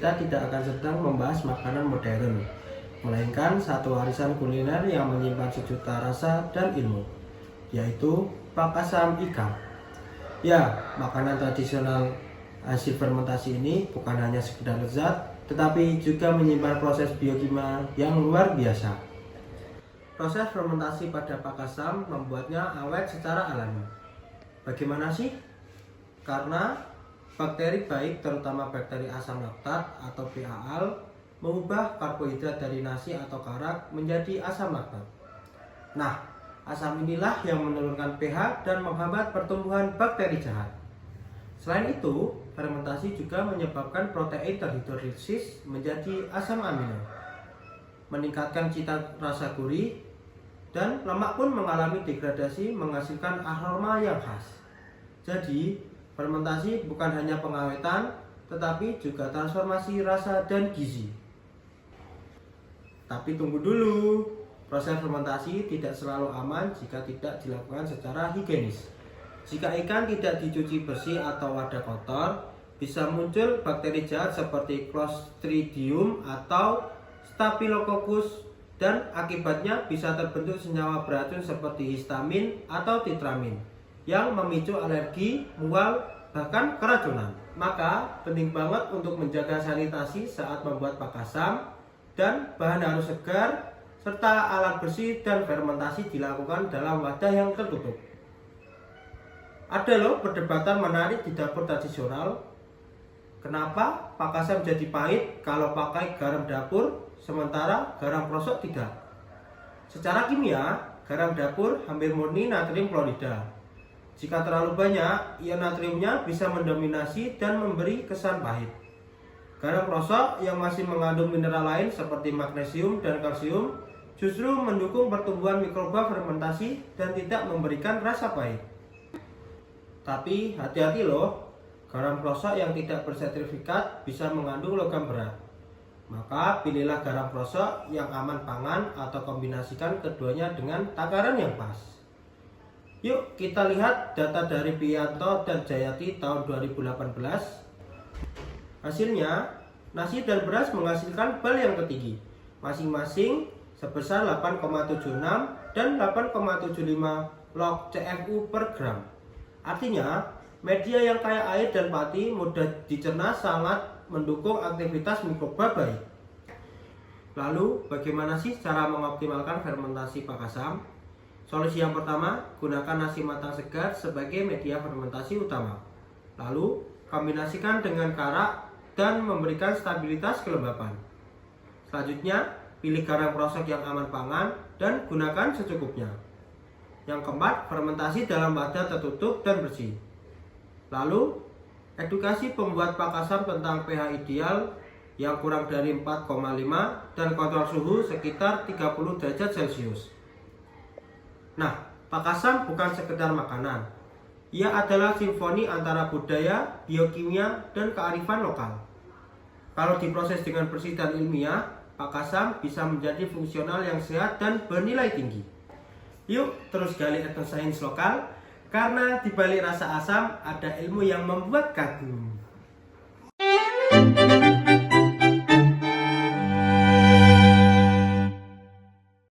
kita tidak akan sedang membahas makanan modern, melainkan satu warisan kuliner yang menyimpan sejuta rasa dan ilmu, yaitu Pakasam ikan. Ya, makanan tradisional hasil fermentasi ini bukan hanya sekedar lezat, tetapi juga menyimpan proses biokimia yang luar biasa. Proses fermentasi pada Pakasam membuatnya awet secara alami. Bagaimana sih? Karena bakteri baik, terutama bakteri asam laktat atau PAL, mengubah karbohidrat dari nasi atau karak menjadi asam laktat. Nah, asam inilah yang menurunkan pH dan menghambat pertumbuhan bakteri jahat. Selain itu, fermentasi juga menyebabkan protein terhidrolisis menjadi asam amino, meningkatkan cita rasa gurih, dan lemak pun mengalami degradasi menghasilkan aroma yang khas. Jadi, fermentasi bukan hanya pengawetan, tetapi juga transformasi rasa dan gizi. Tapi tunggu dulu, proses fermentasi tidak selalu aman jika tidak dilakukan secara higienis. Jika ikan tidak dicuci bersih atau wadah kotor, bisa muncul bakteri jahat seperti Clostridium atau Staphylococcus, dan akibatnya bisa terbentuk senyawa beracun seperti histamin atau titramin yang memicu alergi, mual, bahkan keracunan. Maka penting banget untuk menjaga sanitasi saat membuat Pakasam, dan bahan harus segar, serta alat bersih dan fermentasi dilakukan dalam wadah yang tertutup. Ada loh perdebatan menarik di dapur tradisional. Kenapa Pakasam jadi pahit kalau pakai garam dapur, sementara garam krosok tidak? Secara kimia, garam dapur hampir murni natrium klorida. Jika terlalu banyak, ion natriumnya bisa mendominasi dan memberi kesan pahit. Garam krosok yang masih mengandung mineral lain seperti magnesium dan kalsium justru mendukung pertumbuhan mikroba fermentasi dan tidak memberikan rasa pahit. Tapi hati-hati loh, garam krosok yang tidak bersertifikat bisa mengandung logam berat. Maka pilihlah garam krosok yang aman pangan atau kombinasikan keduanya dengan takaran yang pas. Yuk kita lihat data dari Pianto dan Jayati tahun 2018. Hasilnya, nasi dan beras menghasilkan bal yang tertinggi, masing-masing sebesar 8,76 dan 8,75 log CFU per gram. Artinya, media yang kaya air dan pati mudah dicerna sangat mendukung aktivitas mikroba baik. Lalu, bagaimana sih cara mengoptimalkan fermentasi Pakasam? Solusi yang pertama, gunakan nasi matang segar sebagai media fermentasi utama. Lalu, kombinasikan dengan karak dan memberikan stabilitas kelembapan. Selanjutnya, pilih garam krosok yang aman pangan dan gunakan secukupnya. Yang keempat, fermentasi dalam wadah tertutup dan bersih. Lalu, edukasi pembuat Pakasam tentang pH ideal yang kurang dari 4,5 dan kontrol suhu sekitar 30 derajat Celcius. Nah, Pakasam bukan sekedar makanan. Ia adalah simfoni antara budaya, biokimia, dan kearifan lokal. Kalau diproses dengan bersih dan ilmiah, Pakasam bisa menjadi fungsional yang sehat dan bernilai tinggi. Yuk terus gali etnosains lokal, karena di balik rasa asam ada ilmu yang membuat kagum.